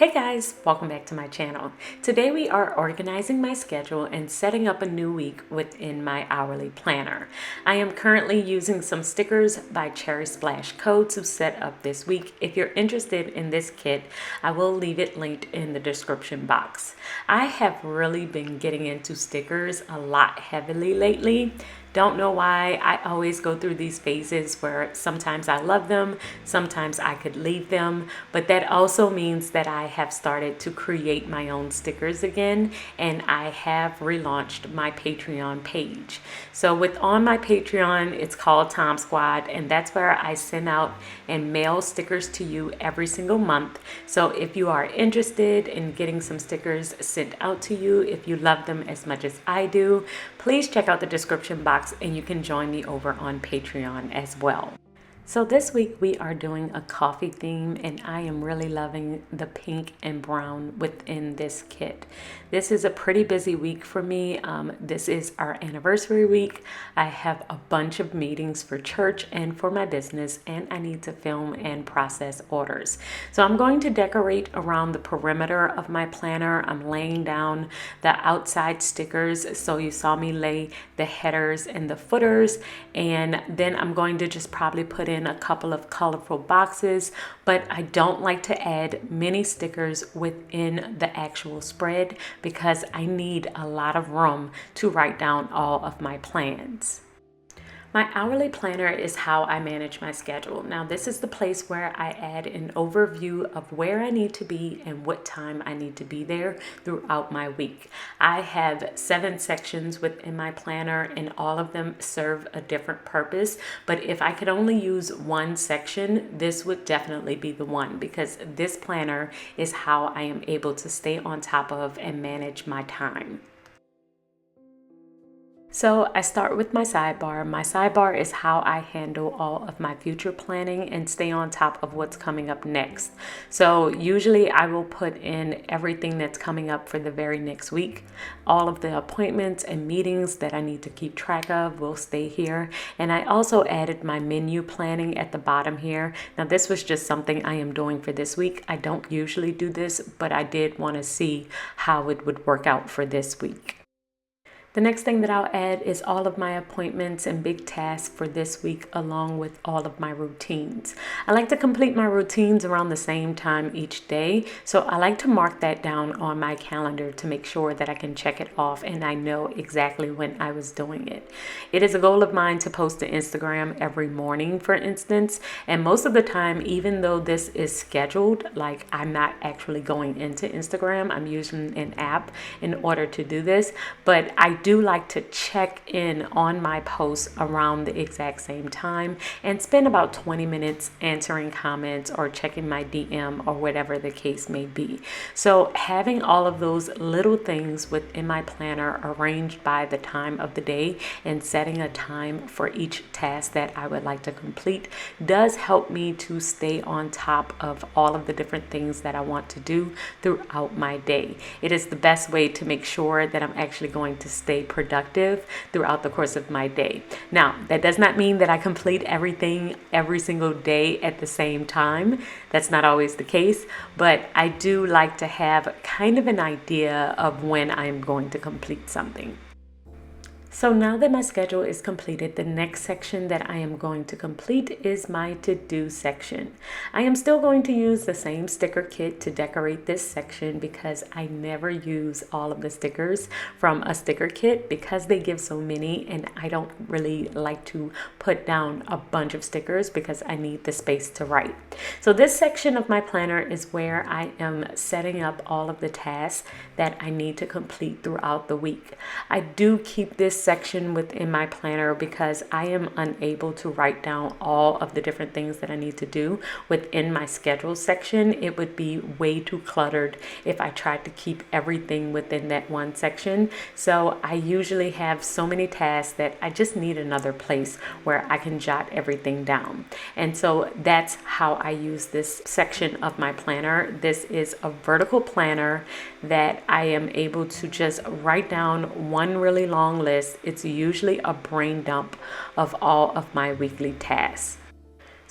Hey guys, welcome back to my channel. Today we are organizing my schedule and setting up a new week within my hourly planner. I am currently using some stickers by Cherry Splash Co. to set up this week. If you're interested in this kit, I will leave it linked in the description box. I have really been getting into stickers a lot heavily lately. Don't know why. I always go through these phases where sometimes I love them, sometimes I could leave them, but that also means that I have started to create my own stickers again, and I have relaunched my Patreon page. So on my Patreon, it's called Tom Squad, and that's where I send out and mail stickers to you every single month. So if you are interested in getting some stickers sent out to you, if you love them as much as I do, please check out the description box and you can join me over on Patreon as well. So this week we are doing a coffee theme, and I am really loving the pink and brown within this kit. This is a pretty busy week for me. This is our anniversary week. I have a bunch of meetings for church and for my business, and I need to film and process orders. So I'm going to decorate around the perimeter of my planner. I'm laying down the outside stickers. So you saw me lay the headers and the footers, and then I'm going to just probably put in a couple of colorful boxes, but I don't like to add many stickers within the actual spread because I need a lot of room to write down all of my plans. My hourly planner is how I manage my schedule. Now, this is the place where I add an overview of where I need to be and what time I need to be there throughout my week. I have 7 sections within my planner, and all of them serve a different purpose. But if I could only use one section, this would definitely be the one, because this planner is how I am able to stay on top of and manage my time. So I start with my sidebar. My sidebar is how I handle all of my future planning and stay on top of what's coming up next. So usually I will put in everything that's coming up for the very next week. All of the appointments and meetings that I need to keep track of will stay here. And I also added my menu planning at the bottom here. Now this was just something I am doing for this week. I don't usually do this, but I did want to see how it would work out for this week. The next thing that I'll add is all of my appointments and big tasks for this week, along with all of my routines. I like to complete my routines around the same time each day, so I like to mark that down on my calendar to make sure that I can check it off and I know exactly when I was doing it. It is a goal of mine to post to Instagram every morning, for instance, and most of the time, even though this is scheduled, like I'm not actually going into Instagram, I'm using an app in order to do this, but I do like to check in on my posts around the exact same time and spend about 20 minutes answering comments or checking my DM or whatever the case may be. So having all of those little things within my planner arranged by the time of the day and setting a time for each task that I would like to complete does help me to stay on top of all of the different things that I want to do throughout my day. It is the best way to make sure that I'm actually going to stay productive throughout the course of my day. Now, that does not mean that I complete everything every single day at the same time. That's not always the case, but I do like to have kind of an idea of when I'm going to complete something. So now that my schedule is completed, the next section that I am going to complete is my to-do section. I am still going to use the same sticker kit to decorate this section because I never use all of the stickers from a sticker kit because they give so many, and I don't really like to put down a bunch of stickers because I need the space to write. So this section of my planner is where I am setting up all of the tasks that I need to complete throughout the week. I do keep this section within my planner because I am unable to write down all of the different things that I need to do within my schedule section. It would be way too cluttered if I tried to keep everything within that one section. So I usually have so many tasks that I just need another place where I can jot everything down. And so that's how I use this section of my planner. This is a vertical planner that I am able to just write down one really long list. It's usually a brain dump of all of my weekly tasks.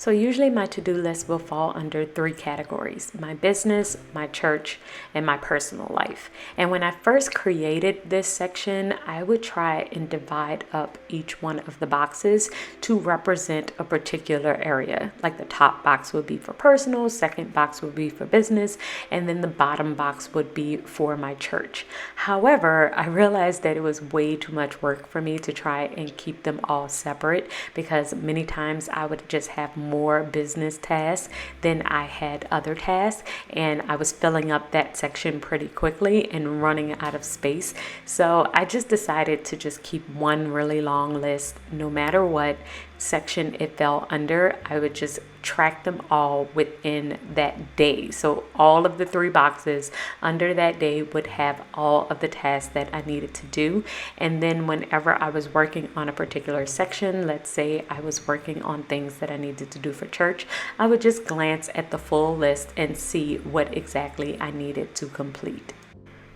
So usually my to-do list will fall under three categories: my business, my church, and my personal life. And when I first created this section, I would try and divide up each one of the boxes to represent a particular area. Like the top box would be for personal, second box would be for business, and then the bottom box would be for my church. However, I realized that it was way too much work for me to try and keep them all separate, because many times I would just have more business tasks than I had other tasks, and I was filling up that section pretty quickly and running out of space. So I just decided to just keep one really long list. No matter what section it fell under, I would just track them all within that day. So all of the three boxes under that day would have all of the tasks that I needed to do. And then whenever I was working on a particular section, let's say I was working on things that I needed to do for church, I would just glance at the full list and see what exactly I needed to complete.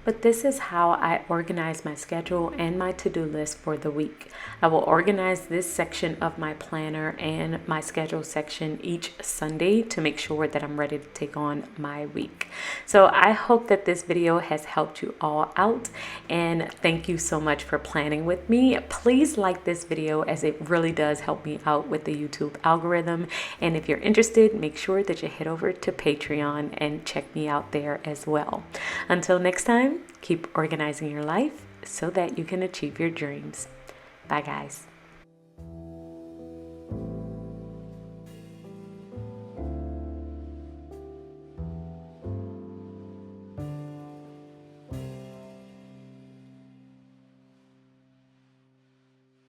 But this is how I organize my schedule and my to-do list for the week. I will organize this section of my planner and my schedule section each Sunday to make sure that I'm ready to take on my week. So I hope that this video has helped you all out, and thank you so much for planning with me. Please like this video, as it really does help me out with the YouTube algorithm. And if you're interested, make sure that you head over to Patreon and check me out there as well. Until next time, keep organizing your life so that you can achieve your dreams. Bye, guys.